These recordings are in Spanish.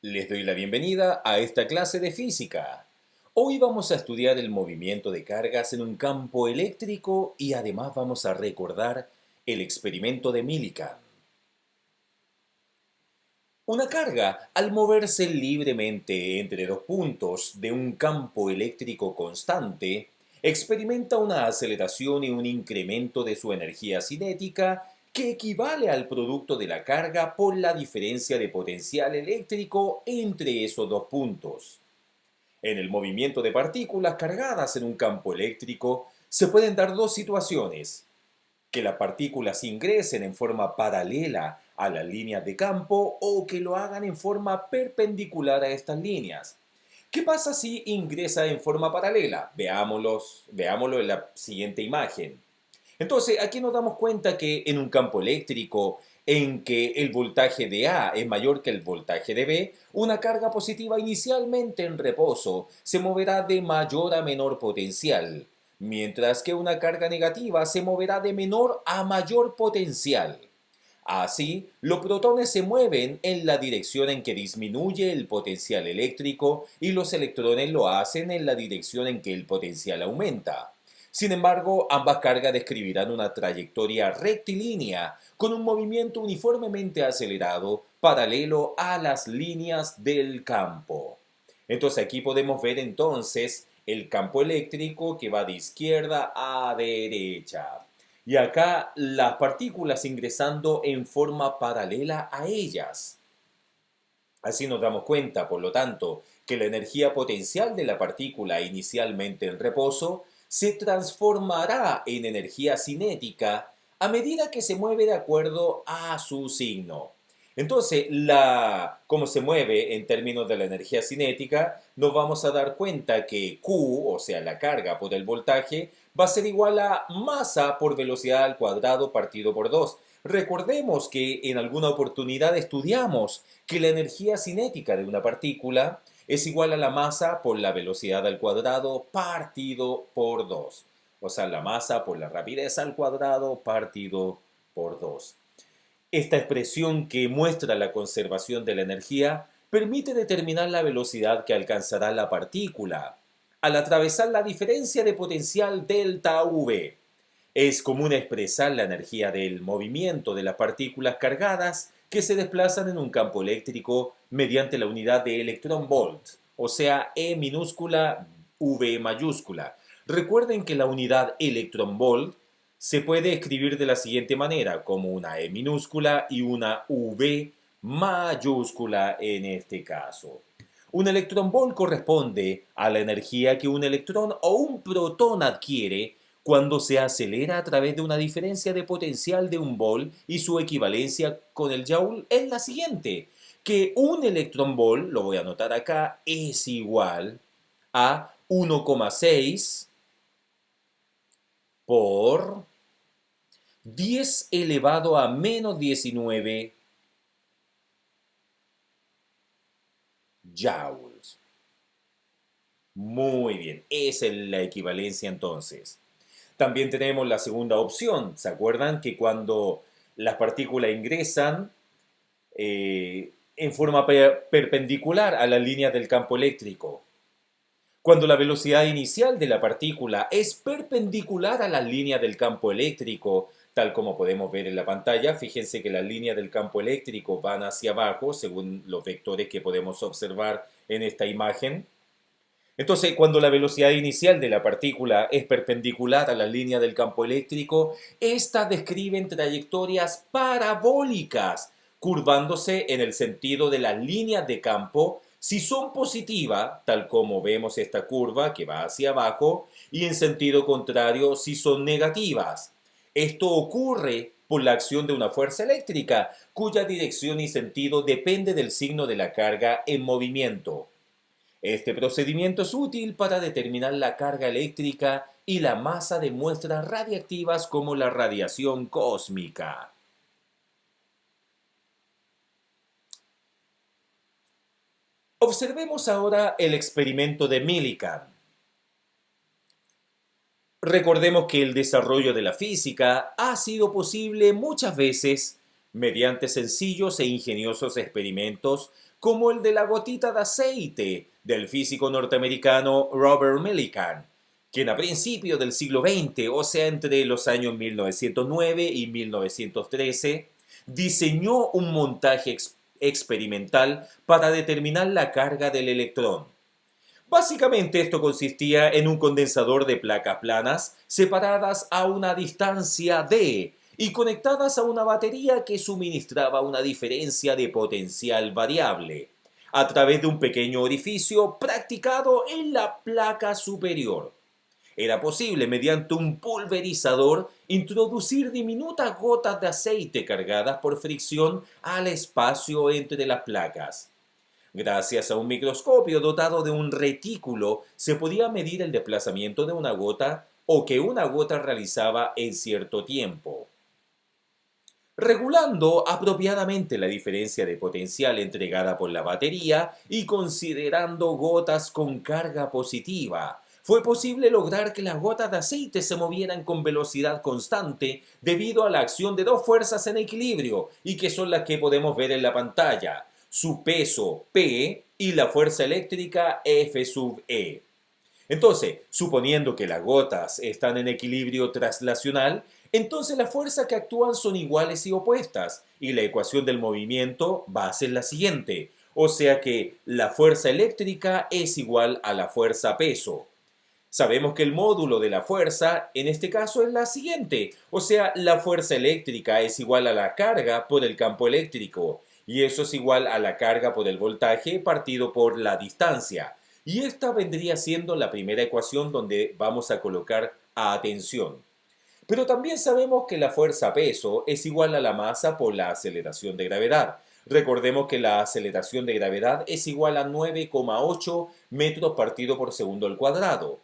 Les doy la bienvenida a esta clase de física. Hoy vamos a estudiar el movimiento de cargas en un campo eléctrico y además vamos a recordar el experimento de Millikan. Una carga, al moverse libremente entre dos puntos de un campo eléctrico constante, experimenta una aceleración y un incremento de su energía cinética que equivale al producto de la carga por la diferencia de potencial eléctrico entre esos dos puntos. En el movimiento de partículas cargadas en un campo eléctrico se pueden dar dos situaciones: que las partículas ingresen en forma paralela a las líneas de campo o que lo hagan en forma perpendicular a estas líneas. ¿Qué pasa si ingresa en forma paralela? Veámoslo en la siguiente imagen. Entonces, aquí nos damos cuenta que en un campo eléctrico en que el voltaje de A es mayor que el voltaje de B, una carga positiva inicialmente en reposo se moverá de mayor a menor potencial, mientras que una carga negativa se moverá de menor a mayor potencial. Así, los protones se mueven en la dirección en que disminuye el potencial eléctrico y los electrones lo hacen en la dirección en que el potencial aumenta. Sin embargo, ambas cargas describirán una trayectoria rectilínea con un movimiento uniformemente acelerado paralelo a las líneas del campo. Entonces aquí podemos ver entonces el campo eléctrico que va de izquierda a derecha. Y acá las partículas ingresando en forma paralela a ellas. Así nos damos cuenta, por lo tanto, que la energía potencial de la partícula inicialmente en reposo se transformará en energía cinética a medida que se mueve de acuerdo a su signo. Entonces, cómo se mueve en términos de la energía cinética, nos vamos a dar cuenta que Q, o sea, la carga por el voltaje, va a ser igual a masa por velocidad al cuadrado partido por 2. Recordemos que en alguna oportunidad estudiamos que la energía cinética de una partícula es igual a la masa por la velocidad al cuadrado partido por 2. O sea, la masa por la rapidez al cuadrado partido por 2. Esta expresión que muestra la conservación de la energía permite determinar la velocidad que alcanzará la partícula al atravesar la diferencia de potencial delta V. Es común expresar la energía del movimiento de las partículas cargadas que se desplazan en un campo eléctrico mediante la unidad de electrón-volt, o sea, E minúscula, V mayúscula. Recuerden que la unidad electrón-volt se puede escribir de la siguiente manera, como una E minúscula y una V mayúscula en este caso. Un electrón-volt corresponde a la energía que un electrón o un protón adquiere cuando se acelera a través de una diferencia de potencial de un volt, y su equivalencia con el joule es la siguiente, que un electrón-volt, lo voy a anotar acá, es igual a 1,6 por 10 elevado a menos 19 joules. Muy bien, esa es la equivalencia entonces. También tenemos la segunda opción. ¿Se acuerdan que cuando las partículas ingresan en forma perpendicular a las líneas del campo eléctrico? Cuando la velocidad inicial de la partícula es perpendicular a las líneas del campo eléctrico, tal como podemos ver en la pantalla, fíjense que las líneas del campo eléctrico van hacia abajo, según los vectores que podemos observar en esta imagen. Entonces, cuando la velocidad inicial de la partícula es perpendicular a la línea del campo eléctrico, estas describen trayectorias parabólicas, curvándose en el sentido de las líneas de campo si son positivas, tal como vemos esta curva que va hacia abajo, y en sentido contrario si son negativas. Esto ocurre por la acción de una fuerza eléctrica, cuya dirección y sentido depende del signo de la carga en movimiento. Este procedimiento es útil para determinar la carga eléctrica y la masa de muestras radiactivas como la radiación cósmica. Observemos ahora el experimento de Millikan. Recordemos que el desarrollo de la física ha sido posible muchas veces mediante sencillos e ingeniosos experimentos como el de la gotita de aceite del físico norteamericano Robert Millikan, quien a principios del siglo XX, o sea, entre los años 1909 y 1913, diseñó un montaje experimental para determinar la carga del electrón. Básicamente esto consistía en un condensador de placas planas separadas a una distancia d y conectadas a una batería que suministraba una diferencia de potencial variable a través de un pequeño orificio practicado en la placa superior. Era posible, mediante un pulverizador, introducir diminutas gotas de aceite cargadas por fricción al espacio entre las placas. Gracias a un microscopio dotado de un retículo, se podía medir el desplazamiento de una gota o que una gota realizaba en cierto tiempo. Regulando apropiadamente la diferencia de potencial entregada por la batería y considerando gotas con carga positiva, fue posible lograr que las gotas de aceite se movieran con velocidad constante debido a la acción de dos fuerzas en equilibrio y que son las que podemos ver en la pantalla, su peso P y la fuerza eléctrica F sub E. Entonces, suponiendo que las gotas están en equilibrio traslacional, entonces las fuerzas que actúan son iguales y opuestas, y la ecuación del movimiento va a ser la siguiente, o sea que la fuerza eléctrica es igual a la fuerza peso. Sabemos que el módulo de la fuerza en este caso es la siguiente, o sea, la fuerza eléctrica es igual a la carga por el campo eléctrico, y eso es igual a la carga por el voltaje partido por la distancia. Y esta vendría siendo la primera ecuación donde vamos a colocar atención. Pero también sabemos que la fuerza peso es igual a la masa por la aceleración de gravedad. Recordemos que la aceleración de gravedad es igual a 9,8 metros partido por segundo al cuadrado.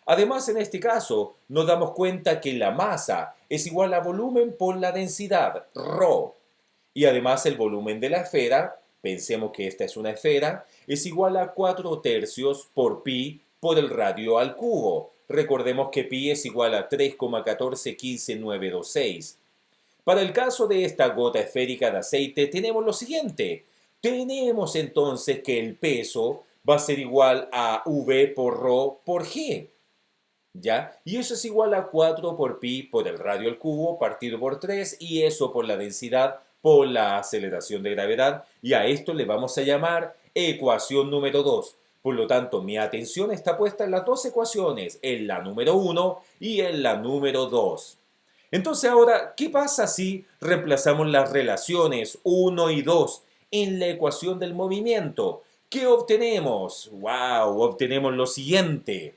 Además, en este caso, nos damos cuenta que la masa es igual a volumen por la densidad, ρ. Y además el volumen de la esfera, pensemos que esta es una esfera, es igual a 4 tercios por pi por el radio al cubo. Recordemos que pi es igual a 3,1415926. Para el caso de esta gota esférica de aceite tenemos lo siguiente. Tenemos entonces que el peso va a ser igual a v por ρ por g. ¿Ya? Y eso es igual a 4 por pi por el radio al cubo partido por 3 y eso por la densidad por la aceleración de gravedad y a esto le vamos a llamar ecuación número 2. Por lo tanto, mi atención está puesta en las dos ecuaciones, en la número 1 y en la número 2. Entonces ahora, ¿qué pasa si reemplazamos las relaciones 1 y 2 en la ecuación del movimiento? ¿Qué obtenemos? ¡Wow! Obtenemos lo siguiente.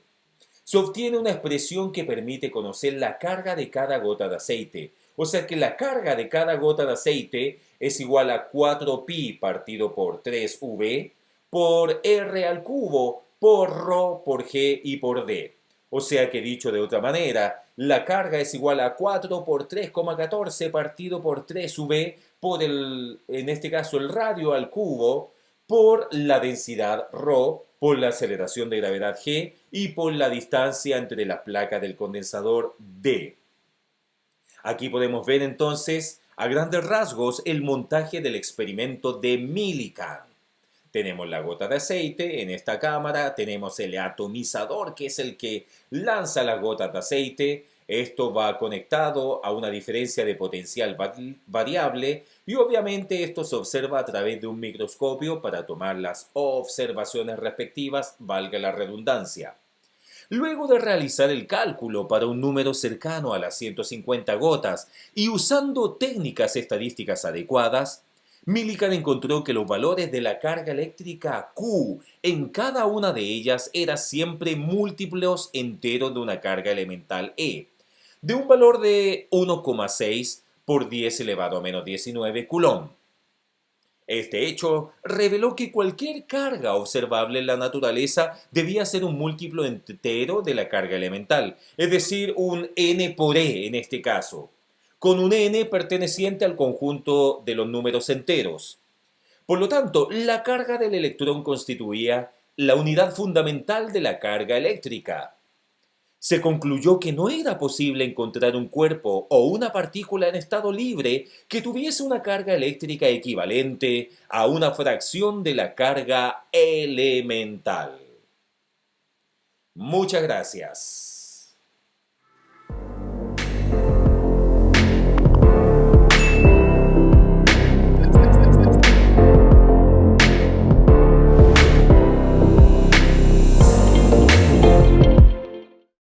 Se obtiene una expresión que permite conocer la carga de cada gota de aceite. O sea que la carga de cada gota de aceite es igual a 4pi partido por 3v por r al cubo por ρ por g y por d. O sea que dicho de otra manera, la carga es igual a 4 por 3,14 partido por 3v por en este caso el radio al cubo por la densidad ρ, por la aceleración de gravedad g y por la distancia entre las placas del condensador d. Aquí podemos ver entonces a grandes rasgos el montaje del experimento de Millikan. Tenemos la gota de aceite en esta cámara, tenemos el atomizador que es el que lanza las gotas de aceite. Esto va conectado a una diferencia de potencial variable y obviamente esto se observa a través de un microscopio para tomar las observaciones respectivas, valga la redundancia. Luego de realizar el cálculo para un número cercano a las 150 gotas y usando técnicas estadísticas adecuadas, Millikan encontró que los valores de la carga eléctrica Q en cada una de ellas eran siempre múltiplos enteros de una carga elemental E, de un valor de 1,6 por 10 elevado a menos 19 coulomb. Este hecho reveló que cualquier carga observable en la naturaleza debía ser un múltiplo entero de la carga elemental, es decir, un n por e en este caso, con un n perteneciente al conjunto de los números enteros. Por lo tanto, la carga del electrón constituía la unidad fundamental de la carga eléctrica. Se concluyó que no era posible encontrar un cuerpo o una partícula en estado libre que tuviese una carga eléctrica equivalente a una fracción de la carga elemental. Muchas gracias.